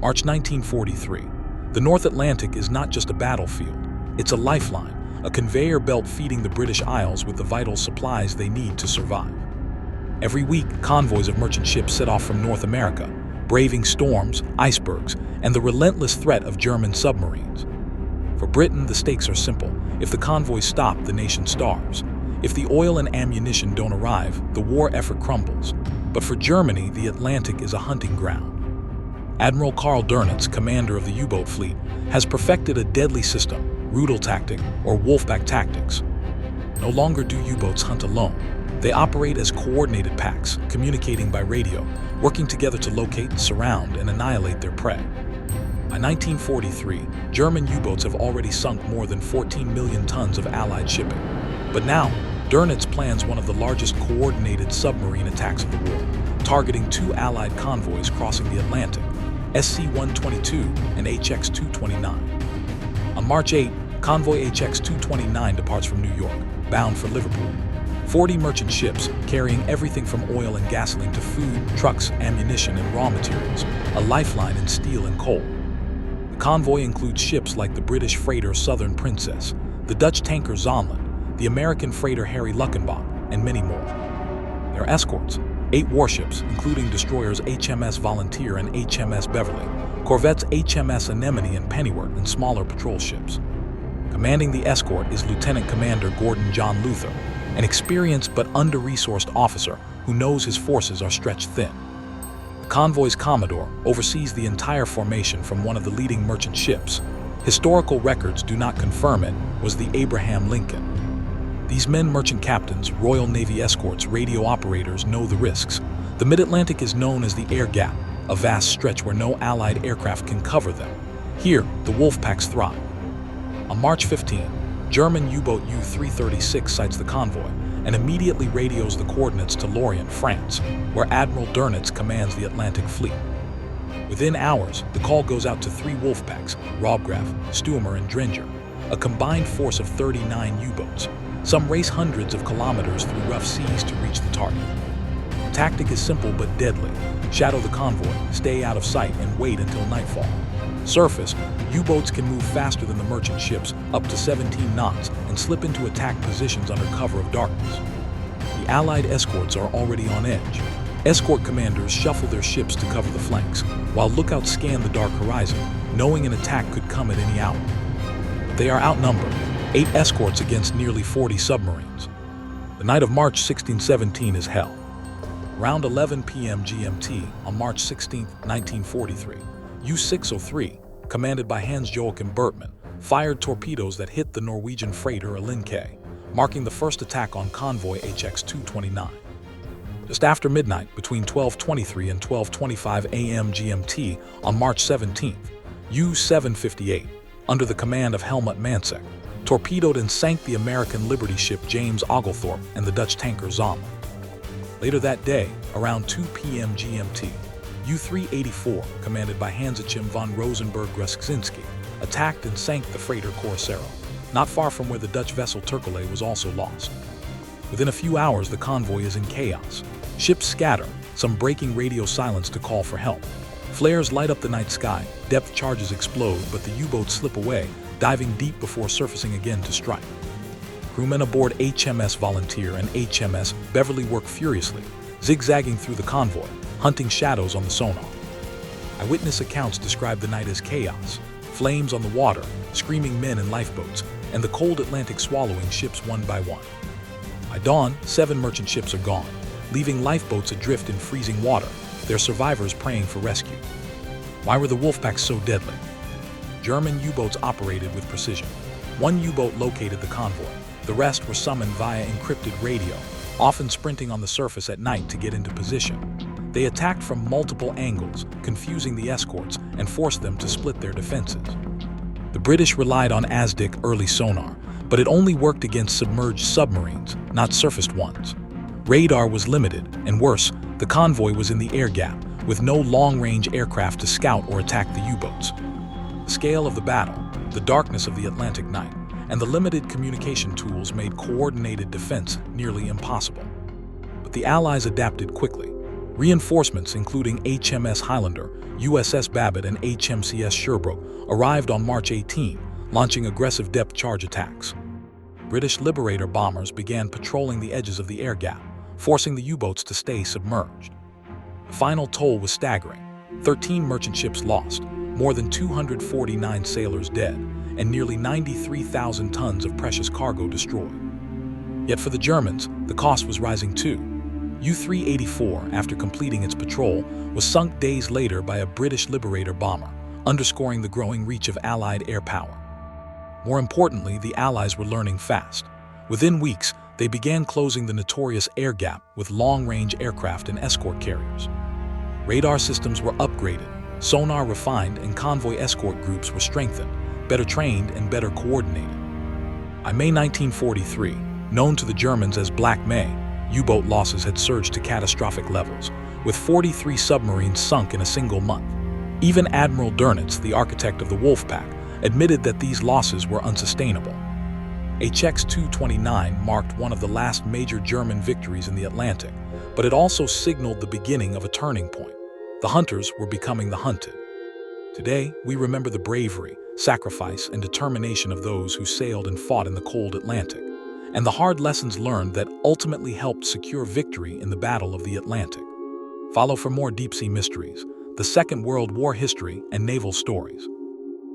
March 1943. The North Atlantic is not just a battlefield, it's a lifeline, a conveyor belt feeding the British Isles with the vital supplies they need to survive. Every week, convoys of merchant ships set off from North America, braving storms, icebergs, and the relentless threat of German submarines. For Britain, the stakes are simple. If the convoys stop, the nation starves. If the oil and ammunition don't arrive, the war effort crumbles. But for Germany, the Atlantic is a hunting ground. Admiral Karl Dönitz, commander of the U-boat fleet, has perfected a deadly system, Rudel tactic or Wolfpack tactics. No longer do U-boats hunt alone. They operate as coordinated packs, communicating by radio, working together to locate, surround, and annihilate their prey. By 1943, German U-boats have already sunk more than 14 million tons of Allied shipping. But now, Dönitz plans one of the largest coordinated submarine attacks of the war, targeting two Allied convoys crossing the Atlantic, SC-122 and HX-229. On March 8, Convoy HX-229 departs from New York, bound for Liverpool. 40 merchant ships, carrying everything from oil and gasoline to food, trucks, ammunition, and raw materials, a lifeline in steel and coal. The convoy includes ships like the British freighter Southern Princess, the Dutch tanker Zaanland, the American freighter Harry Luckenbach, and many more. Their escorts, 8 warships, including destroyers HMS Volunteer and HMS Beverley, corvettes HMS Anemone and Pennyworth, and smaller patrol ships. Commanding the escort is Lieutenant Commander Gordon John Luther, an experienced but under-resourced officer who knows his forces are stretched thin. The convoy's commodore oversees the entire formation from one of the leading merchant ships. Historical records do not confirm it, was the Abraham Lincoln. These men, merchant captains, Royal Navy escorts, radio operators, know the risks. The Mid-Atlantic is known as the Air Gap, a vast stretch where no Allied aircraft can cover them. Here, the Wolfpacks thrive. On March 15, German U-boat U-336 sights the convoy and immediately radios the coordinates to Lorient, France, where Admiral Dönitz commands the Atlantic Fleet. Within hours, the call goes out to 3 Wolfpacks, Robgraf, Stumer, and Dringer, a combined force of 39 U-boats. Some race hundreds of kilometers through rough seas to reach the target. The tactic is simple but deadly. Shadow the convoy, stay out of sight, and wait until nightfall. Surface, U-boats can move faster than the merchant ships, up to 17 knots, and slip into attack positions under cover of darkness. The Allied escorts are already on edge. Escort commanders shuffle their ships to cover the flanks, while lookouts scan the dark horizon, knowing an attack could come at any hour. But they are outnumbered, 8 escorts against nearly 40 submarines. The night of March 16-17 is hell. Around 11 p.m. GMT on March 16, 1943, U-603, commanded by Hans-Joachim Bertmann, fired torpedoes that hit the Norwegian freighter Alinke, marking the first attack on Convoy HX-229. Just after midnight, between 12:23 and 12:25 a.m. GMT on March 17th, U-758, under the command of Helmut Mansek, torpedoed and sank the American Liberty ship James Oglethorpe and the Dutch tanker Zaanland. Later that day, around 2 p.m. GMT, U-384, commanded by Hans-Joachim von Rosenberg-Gruskinski, attacked and sank the freighter Coracero, not far from where the Dutch vessel Turkele was also lost. Within a few hours, the convoy is in chaos. Ships scatter, some breaking radio silence to call for help. Flares light up the night sky, depth charges explode, but the U-boats slip away, diving deep before surfacing again to strike. Crewmen aboard HMS Volunteer and HMS Beverley work furiously, zigzagging through the convoy, hunting shadows on the sonar. Eyewitness accounts describe the night as chaos, flames on the water, screaming men in lifeboats, and the cold Atlantic swallowing ships one by one. By dawn, 7 merchant ships are gone, leaving lifeboats adrift in freezing water, their survivors praying for rescue. Why were the Wolfpacks so deadly? German U-boats operated with precision. 1 U-boat located the convoy. The rest were summoned via encrypted radio, often sprinting on the surface at night to get into position. They attacked from multiple angles, confusing the escorts and forced them to split their defenses. The British relied on ASDIC early sonar, but it only worked against submerged submarines, not surfaced ones. Radar was limited, and worse, the convoy was in the air gap, with no long-range aircraft to scout or attack the U-boats. The scale of the battle, the darkness of the Atlantic night, and the limited communication tools made coordinated defense nearly impossible. But the Allies adapted quickly. Reinforcements, including HMS Highlander, USS Babbitt, and HMCS Sherbrooke, arrived on March 18, launching aggressive depth charge attacks. British Liberator bombers began patrolling the edges of the air gap, forcing the U-boats to stay submerged. The final toll was staggering: 13 merchant ships lost, more than 249 sailors dead, and nearly 93,000 tons of precious cargo destroyed. Yet for the Germans, the cost was rising too. U-384, after completing its patrol, was sunk days later by a British Liberator bomber, underscoring the growing reach of Allied air power. More importantly, the Allies were learning fast. Within weeks, they began closing the notorious air gap with long-range aircraft and escort carriers. Radar systems were upgraded, sonar refined, and convoy escort groups were strengthened, better trained and better coordinated. By May 1943, known to the Germans as Black May, U-boat losses had surged to catastrophic levels, with 43 submarines sunk in a single month. Even Admiral Dönitz, the architect of the Wolfpack, admitted that these losses were unsustainable. HX-229 marked one of the last major German victories in the Atlantic, but it also signaled the beginning of a turning point. The hunters were becoming the hunted. Today, we remember the bravery, sacrifice, and determination of those who sailed and fought in the cold Atlantic, and the hard lessons learned that ultimately helped secure victory in the Battle of the Atlantic. Follow for more deep-sea mysteries, the Second World War history, and naval stories.